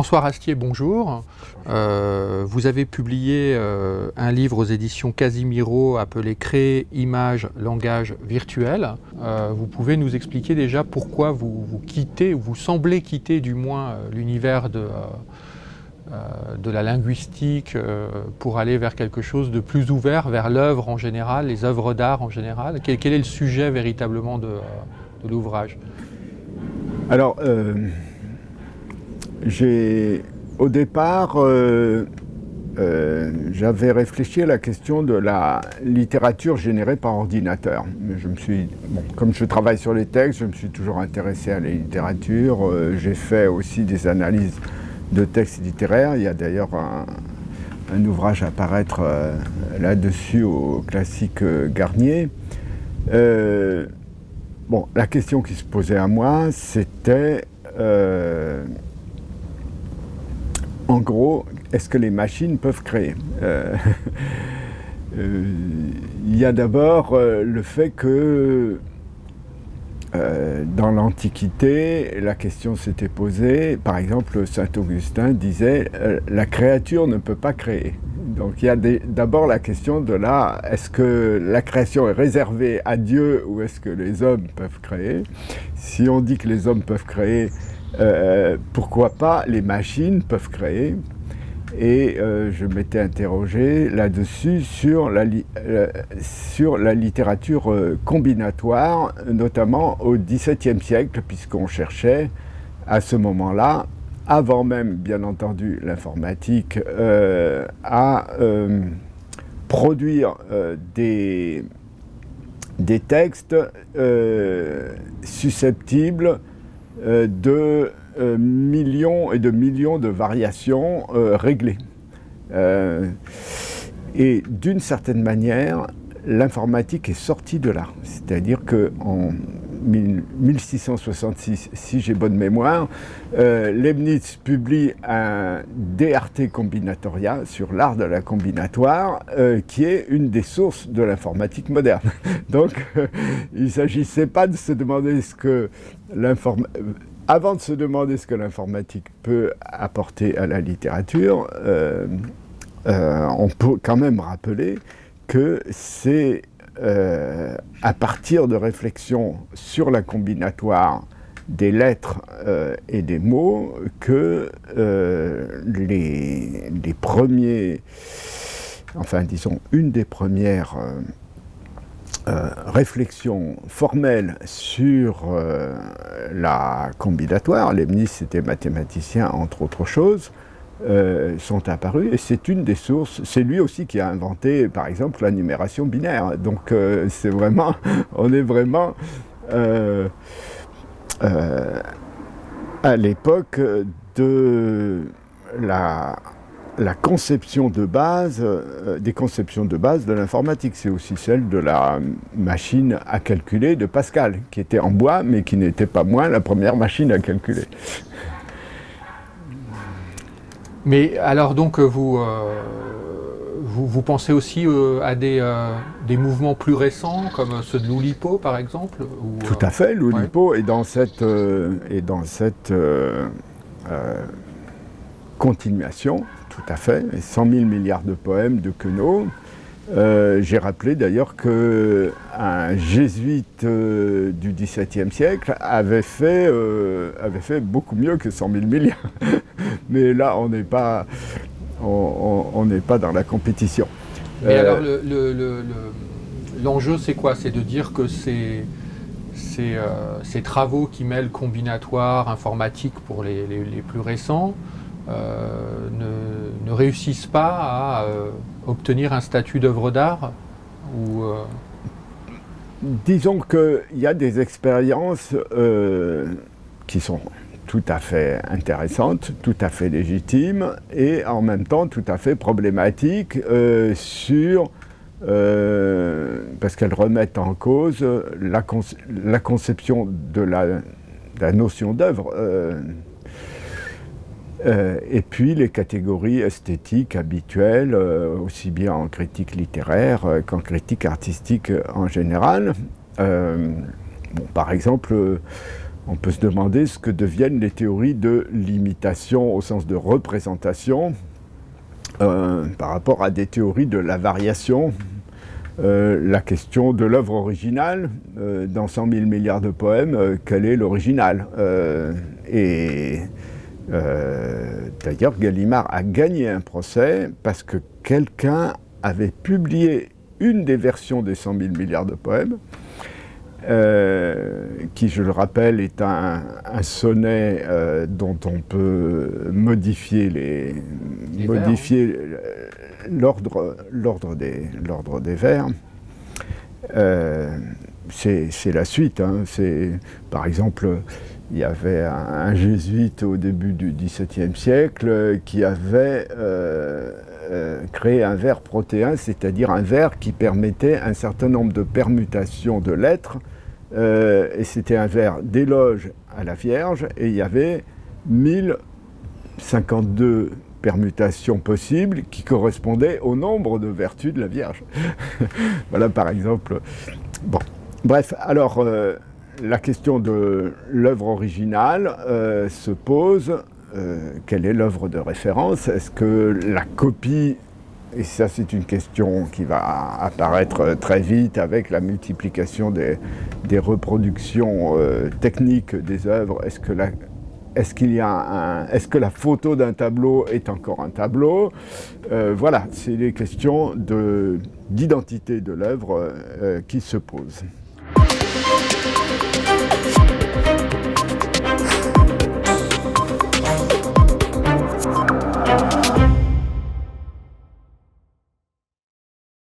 François Rastier, bonjour. Vous avez publié un livre aux éditions Casimiro appelé « Créer, images, langage virtuel ». Vous pouvez nous expliquer déjà pourquoi vous quittez, ou vous semblez quitter du moins l'univers de la linguistique pour aller vers quelque chose de plus ouvert, vers l'œuvre en général, les œuvres d'art en général. Quel est le sujet véritablement de l'ouvrage? Alors, au départ, j'avais réfléchi à la question de la littérature générée par ordinateur. Mais comme je travaille sur les textes, je me suis toujours intéressé à la littérature. J'ai fait aussi des analyses de textes littéraires. Il y a d'ailleurs un ouvrage à paraître là-dessus au classique Garnier. La question qui se posait à moi, c'était en gros, est-ce que les machines peuvent créer? Il y a d'abord le fait que dans l'Antiquité, la question s'était posée, par exemple, saint Augustin disait la créature ne peut pas créer. Donc il y a d'abord la question de est-ce que la création est réservée à Dieu ou est-ce que les hommes peuvent créer? Si on dit que les hommes peuvent créer, pourquoi pas les machines peuvent créer? Et je m'étais interrogé là-dessus sur la littérature combinatoire, notamment au XVIIe siècle, puisqu'on cherchait à ce moment-là, avant même, bien entendu, l'informatique, à produire des textes susceptibles de millions et de millions de variations réglées. Et d'une certaine manière, l'informatique est sortie de là. C'est-à-dire qu'en 1666, si j'ai bonne mémoire, Leibniz publie un De Arte Combinatoria sur l'art de la combinatoire, qui est une des sources de l'informatique moderne. Donc, il ne s'agissait pas de se demander avant de se demander ce que l'informatique peut apporter à la littérature, on peut quand même rappeler que c'est à partir de réflexions sur la combinatoire des lettres et des mots que les premiers, enfin disons une des premières réflexions formelles sur la combinatoire, Leibniz était mathématicien entre autres choses, sont apparus, et c'est une des sources, c'est lui aussi qui a inventé par exemple la numération binaire, donc c'est vraiment, on est vraiment à l'époque de la conception de base, des conceptions de base de l'informatique. C'est aussi celle de la machine à calculer de Pascal, qui était en bois, mais qui n'était pas moins la première machine à calculer. Mais alors donc vous pensez aussi à des mouvements plus récents, comme ceux de l'Oulipo par exemple? Tout à fait, l'Oulipo est dans cette, continuation, tout à fait, 100 000 milliards de poèmes de Queneau. J'ai rappelé d'ailleurs qu'un jésuite du XVIIe siècle avait fait beaucoup mieux que 100 000 milliards. Mais là, on n'est pas dans la compétition. Mais alors, l'enjeu, c'est quoi? C'est de dire que ces travaux qui mêlent combinatoire, informatique pour les plus récents, ne réussissent pas à obtenir un statut d'œuvre d'art ou Disons qu'il y a des expériences qui sont tout à fait intéressantes, tout à fait légitimes et en même temps tout à fait problématiques parce qu'elles remettent en cause la conception de la notion d'œuvre. Et puis les catégories esthétiques habituelles, aussi bien en critique littéraire qu'en critique artistique en général. Par exemple, on peut se demander ce que deviennent les théories de l'imitation au sens de représentation par rapport à des théories de la variation. La question de l'œuvre originale, dans 100 000 milliards de poèmes, quel est l'original? D'ailleurs, Gallimard a gagné un procès parce que quelqu'un avait publié une des versions des 100 000 milliards de poèmes, qui, je le rappelle, est un sonnet dont on peut modifier l'ordre des vers. C'est la suite. Hein. Par exemple, il y avait un jésuite au début du XVIIe siècle qui avait créé un vers protéin, c'est-à-dire un vers qui permettait un certain nombre de permutations de lettres. Et c'était un vers d'éloge à la Vierge, et il y avait 1052 permutations possibles qui correspondaient au nombre de vertus de la Vierge. Voilà, par exemple. Bon, bref, alors la question de l'œuvre originale se pose. Quelle est l'œuvre de référence? Est-ce que la copie, et ça c'est une question qui va apparaître très vite avec la multiplication des reproductions techniques des œuvres, est-ce que la photo d'un tableau est encore un tableau? Voilà, c'est les questions d'identité de l'œuvre qui se posent.